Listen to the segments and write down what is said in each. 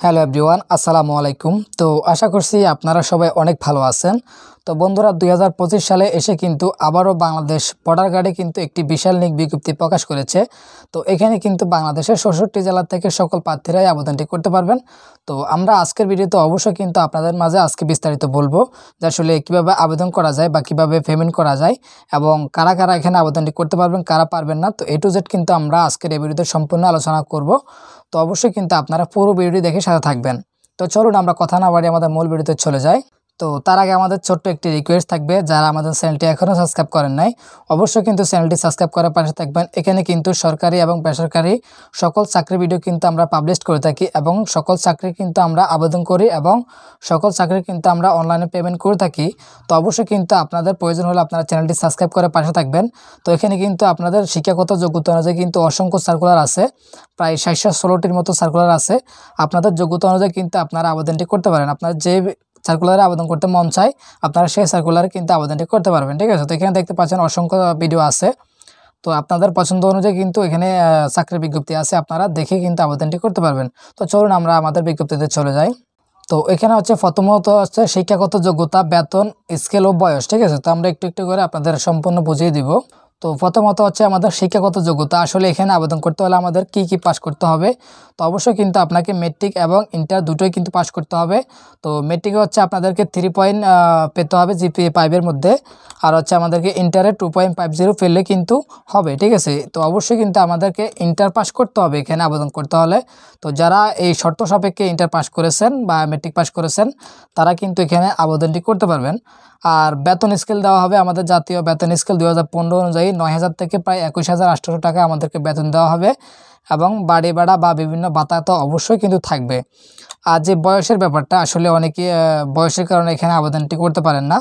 Hello everyone, আসসালামু আলাইকুম। তো আশা করছি আপনারা সবাই অনেক ভালো আছেন। তো বন্ধুরা, 2025 সালে এসে কিন্তু আবারও বাংলাদেশ বর্ডার গার্ডে কিন্তু একটি বিশাল নিয়োগ বিজ্ঞপ্তি প্রকাশ করেছে। তো এখানে কিন্তু বাংলাদেশের 66 জেলা থেকে সকল প্রার্থীরাই আবেদনটি করতে পারবেন। তো আমরা আজকের ভিডিওতে অবশ্যই কিন্তু আপনাদের মাঝে আজকে বিস্তারিত বলবো যে আসলে কীভাবে আবেদন করা যায় বা কীভাবে পেমেন্ট করা যায় এবং কারা কারা এখানে আবেদনটি করতে পারবেন, কারা পারবেন না। তো A to Z কিন্তু আমরা আজকের এই ভিডিওতে সম্পূর্ণ আলোচনা করব। তো অবশ্যই কিন্তু আপনারা পুরো ভিডিওটি দেখে সাথে থাকবেন। তো চলুন আমরা কথা না বাড়িয়ে আমাদের মূল ভিডিওতে চলে যাই। তো তার আগে আমাদের ছোট্ট একটি রিকোয়েস্ট থাকবে, যারা আমাদের চ্যানেলটি এখনও সাবস্ক্রাইব করেন নাই অবশ্যই কিন্তু চ্যানেলটি সাবস্ক্রাইব করার পাশে থাকবেন। এখানে কিন্তু সরকারি এবং বেসরকারি সকল চাকরির ভিডিও কিন্তু আমরা পাবলিশ করে থাকি এবং সকল চাকরি কিন্তু আমরা আবেদন করি এবং সকল চাকরি কিন্তু আমরা অনলাইনে পেমেন্ট করে থাকি। তো অবশ্যই কিন্তু আপনাদের প্রয়োজন হলে আপনারা চ্যানেলটি সাবস্ক্রাইব করে পাশে থাকবেন। তো এখানে কিন্তু আপনাদের শিক্ষাগত যোগ্যতা অনুযায়ী কিন্তু অসংখ্য সার্কুলার আছে, প্রায় 716টির মতো সার্কুলার আছে। আপনাদের যোগ্যতা অনুযায়ী কিন্তু আপনারা আবেদনটি করতে পারেন। আপনার যে সার্কুলারে আবেদন করতে মন চায় আপনারা সেই সার্কুলারে কিন্তু আবেদনটি করতে পারবেন, ঠিক আছে। তো এখানে দেখতে পাচ্ছেন অসংখ্য ভিডিও আছে। তো আপনাদের পছন্দ অনুযায়ী কিন্তু এখানে চাকরির বিজ্ঞপ্তি আছে, আপনারা দেখে কিন্তু আবেদনটি করতে পারবেন। তো চলুন আমরা আমাদের বিজ্ঞপ্তিতে চলে যাই। তো এখানে হচ্ছে প্রথমত হচ্ছে শিক্ষাগত যোগ্যতা, বেতন, স্কেল ও বয়স, ঠিক আছে। তো আমরা একটু একটু করে আপনাদের সম্পূর্ণ বুঝিয়ে দিব। তো প্রথমত হচ্ছে আমাদের শিক্ষাগত যোগ্যতা। আসলে এখানে আবেদন করতে হলে আমাদের কি পাস করতে হবে। তো অবশ্যই কিন্তু আপনাকে মেট্রিক এবং ইন্টার দুটোই কিন্তু পাস করতে হবে। তো মেট্রিকে হচ্ছে আপনাদেরকে 3 পয়েন্ট পেতে হবে GPA 5-এর মধ্যে, আর হচ্ছে আমাদেরকে ইন্টারে 2.50 পেলে কিন্তু হবে, ঠিক আছে। তো অবশ্যই কিন্তু আমাদেরকে ইন্টার পাস করতে হবে এখানে আবেদন করতে হলে। তো যারা এই শর্ত সাপেক্ষে ইন্টার পাস করেছেন বা মেট্রিক পাস করেছেন তারা কিন্তু এখানে আবেদনটি করতে পারবেন। আর বেতন স্কেল দেওয়া হবে আমাদের জাতীয় বেতন স্কেল 2015 অনুযায়ী 9,000 থেকে প্রায় 21,800 টাকা আমাদেরকে বেতন দেওয়া হবে এবং বাড়ি ভাড়া বা বিভিন্ন ভাতা তো অবশ্যই কিন্তু থাকবে। আর যে বয়সের ব্যাপারটা, আসলে অনেকে বয়সের কারণে এখানে আবেদনটি করতে পারেন না।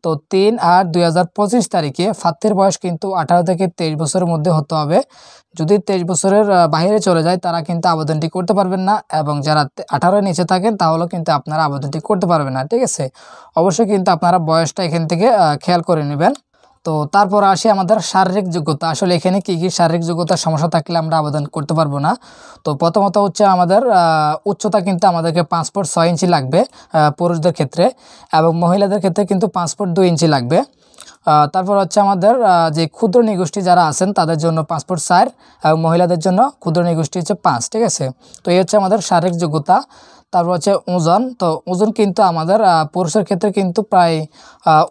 তো 3/8/2025 তারিখে প্রার্থীর বয়স কিন্তু 18 থেকে 23 বছরের মধ্যে হতে হবে। যদি 23 বছরের বাইরে চলে যায় তারা কিন্তু আবেদনটি করতে পারবেন না এবং যারা 18-এর নিচে থাকেন তাহলেও কিন্তু আপনারা আবেদনটি করতে পারবেন না, ঠিক আছে। অবশ্যই কিন্তু আপনারা বয়সটা এখান থেকে খেয়াল করে নেবেন। তো তারপর আসি আমাদের শারীরিক যোগ্যতা। আসলে এখানে কি শারীরিক যোগ্যতার সমস্যা থাকলে আমরা আবেদন করতে পারবো না। তো প্রথমত হচ্ছে আমাদের উচ্চতা কিন্তু আমাদেরকে 5 ফুট 6 ইঞ্চি লাগবে পুরুষদের ক্ষেত্রে, এবং মহিলাদের ক্ষেত্রে কিন্তু 5 ফুট 2 ইঞ্চি লাগবে। তারপর হচ্ছে আমাদের যে ক্ষুদ্র নিগোষ্ঠী যারা আছেন তাদের জন্য 5 ফুট 4 এবং মহিলাদের জন্য ক্ষুদ্র নিগোষ্ঠী হচ্ছে 5, ঠিক আছে। তো এই হচ্ছে আমাদের শারীরিক যোগ্যতা। তারপর হচ্ছে ওজন। তো ওজন কিন্তু আমাদের পুরুষের ক্ষেত্রে কিন্তু প্রায়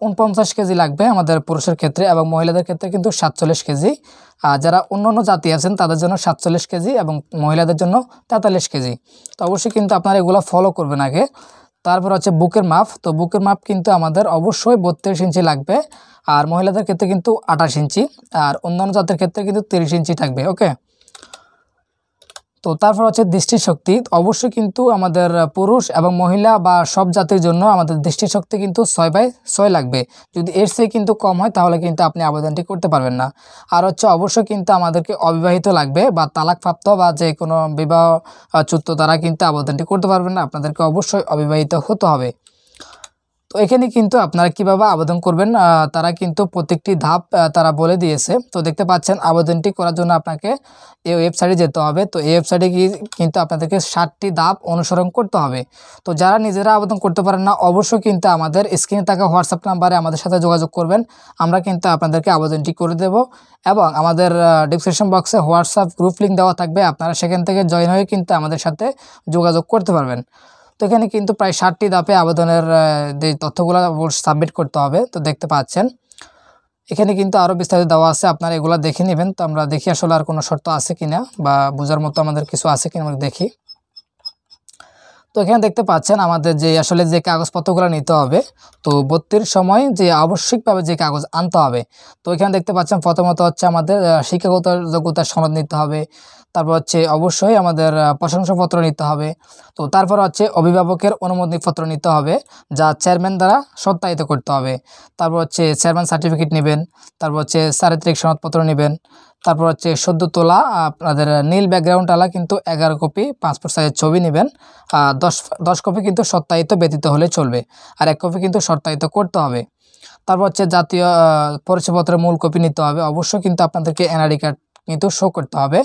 49 কেজি লাগবে আমাদের পুরুষের ক্ষেত্রে, এবং মহিলাদের ক্ষেত্রে কিন্তু 47 কেজি। যারা অন্য জাতি আছেন তাদের জন্য 47 কেজি এবং মহিলাদের জন্য 43 কেজি। তো অবশ্যই কিন্তু আপনারা এগুলো ফলো করবেন আগে। তারপর হচ্ছে বুকের মাপ। তো বুকের মাপ কিন্তু আমাদের অবশ্যই 32 ইঞ্চি লাগবে, আর মহিলাদের ক্ষেত্রে কিন্তু 28 ইঞ্চি, আর অন্যান্য জাতের ক্ষেত্রে কিন্তু 30 ইঞ্চি থাকবে, ওকে। তো তারপর হচ্ছে দৃষ্টিশক্তি। অবশ্যই কিন্তু আমাদের পুরুষ এবং মহিলা বা সব জাতির জন্য আমাদের দৃষ্টিশক্তি কিন্তু 6/6 লাগবে। যদি এর চেয়ে কিন্তু কম হয় তাহলে কিন্তু আপনি আবেদনটি করতে পারবেন না। আর হচ্ছে অবশ্যই কিন্তু আমাদেরকে অবিবাহিত লাগবে বা তালাকপ্রাপ্ত বা যে কোনো বিবাহচ্যুত তারা কিন্তু আবেদনটি করতে পারবেন না, আপনাদেরকে অবশ্যই অবিবাহিত হতে হবে। তো এখানে কিন্তু আপনারা কিভাবে আবেদন করবেন তারা কিন্তু প্রত্যেকটি ধাপ তারা বলে দিয়েছে। তো দেখতে পাচ্ছেন আবেদনটি করার জন্য আপনাকে এই ওয়েবসাইটে যেতে হবে। তো এই ওয়েবসাইটে গিয়ে কিন্তু আপনাদেরকে 7টি ধাপ অনুসরণ করতে হবে। তো যারা নিজেরা আবেদন করতে পারেন না অবশ্যই কিন্তু আমাদের স্ক্রিনে থাকা হোয়াটসঅ্যাপ নাম্বারে আমাদের সাথে যোগাযোগ করবেন। আমরা কিন্তু আপনাদেরকে আবেদনটি করে দেব এবং আমাদের ডেসক্রিপশন বক্সে হোয়াটসঅ্যাপ গ্রুপ লিঙ্ক দেওয়া থাকবে, আপনারা সেখান থেকে জয়েন হয়ে কিন্তু আমাদের সাথে যোগাযোগ করতে পারবেন। তো এখানে কিন্তু প্রায় 7টি ধাপে আবেদনের যে তথ্যগুলো সাবমিট করতে হবে। তো দেখতে পাচ্ছেন এখানে কিন্তু আরও বিস্তারিত দেওয়া আছে, আপনারা এগুলো দেখে নেবেন। তো আমরা দেখি আসলে আর কোনো শর্ত আছে কিনা বা বোঝার মতো আমাদের কিছু আছে কিনা আমরা দেখি। তো এখানে দেখতে পাচ্ছেন আমাদের যে আসলে যে কাগজপত্রগুলো নিতে হবে। তো ভর্তির সময় যে আবশ্যিকভাবে যে কাগজ আনতে হবে। তো এখানে দেখতে পাচ্ছেন প্রথমত হচ্ছে আমাদের শিক্ষাগত যোগ্যতার সনদ নিতে হবে। তারপর হচ্ছে অবশ্যই আমাদের প্রশংসাপত্র নিতে হবে। তো তারপর হচ্ছে অভিভাবকের অনুমোদনপত্র নিতে হবে, যা চেয়ারম্যান দ্বারা সত্যায়িত করতে হবে। তারপর হচ্ছে চেয়ারম্যান সার্টিফিকেট নেবেন। তারপর হচ্ছে চারিত্রিক সনদপত্র নেবেন। তারপর হচ্ছে সদ্য তোলা আপনাদের নীল ব্যাকগ্রাউন্ডওয়ালা কিন্তু 11 কপি পাসপোর্ট সাইজের ছবি নেবেন। 10 কপি কিন্তু সত্যায়িত ব্যতীত হলে চলবে, আর 1 কপি কিন্তু সত্যায়িত করতে হবে। তারপর হচ্ছে জাতীয় পরিচয়পত্রের মূল কপি নিতে হবে। অবশ্যই কিন্তু আপনাদেরকে NID কার্ড কিন্তু শো করতে হবে।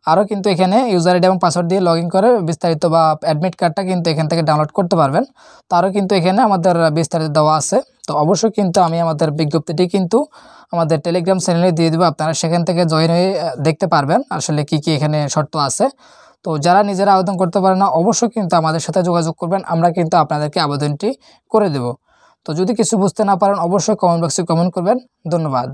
আরও কিন্তু এখানে ইউজার আইডি এবং পাসওয়ার্ড দিয়ে লগ ইন করে বিস্তারিত বা অ্যাডমিট কার্ডটা কিন্তু এখান থেকে ডাউনলোড করতে পারবেন। তো আরও কিন্তু এখানে আমাদের বিস্তারিত দেওয়া আছে। তো অবশ্যই কিন্তু আমি আমাদের বিজ্ঞপ্তিটি কিন্তু আমাদের টেলিগ্রাম চ্যানেলে দিয়ে দেবো, আপনারা সেখান থেকে জয়েন হয়ে দেখতে পারবেন আসলে কি কি এখানে শর্ত আছে। তো যারা নিজেরা আবেদন করতে পারে না অবশ্যই কিন্তু আমাদের সাথে যোগাযোগ করবেন, আমরা কিন্তু আপনাদেরকে আবেদনটি করে দেব। তো যদি কিছু বুঝতে না পারেন অবশ্যই কমেন্ট বক্সে কমেন্ট করবেন। ধন্যবাদ।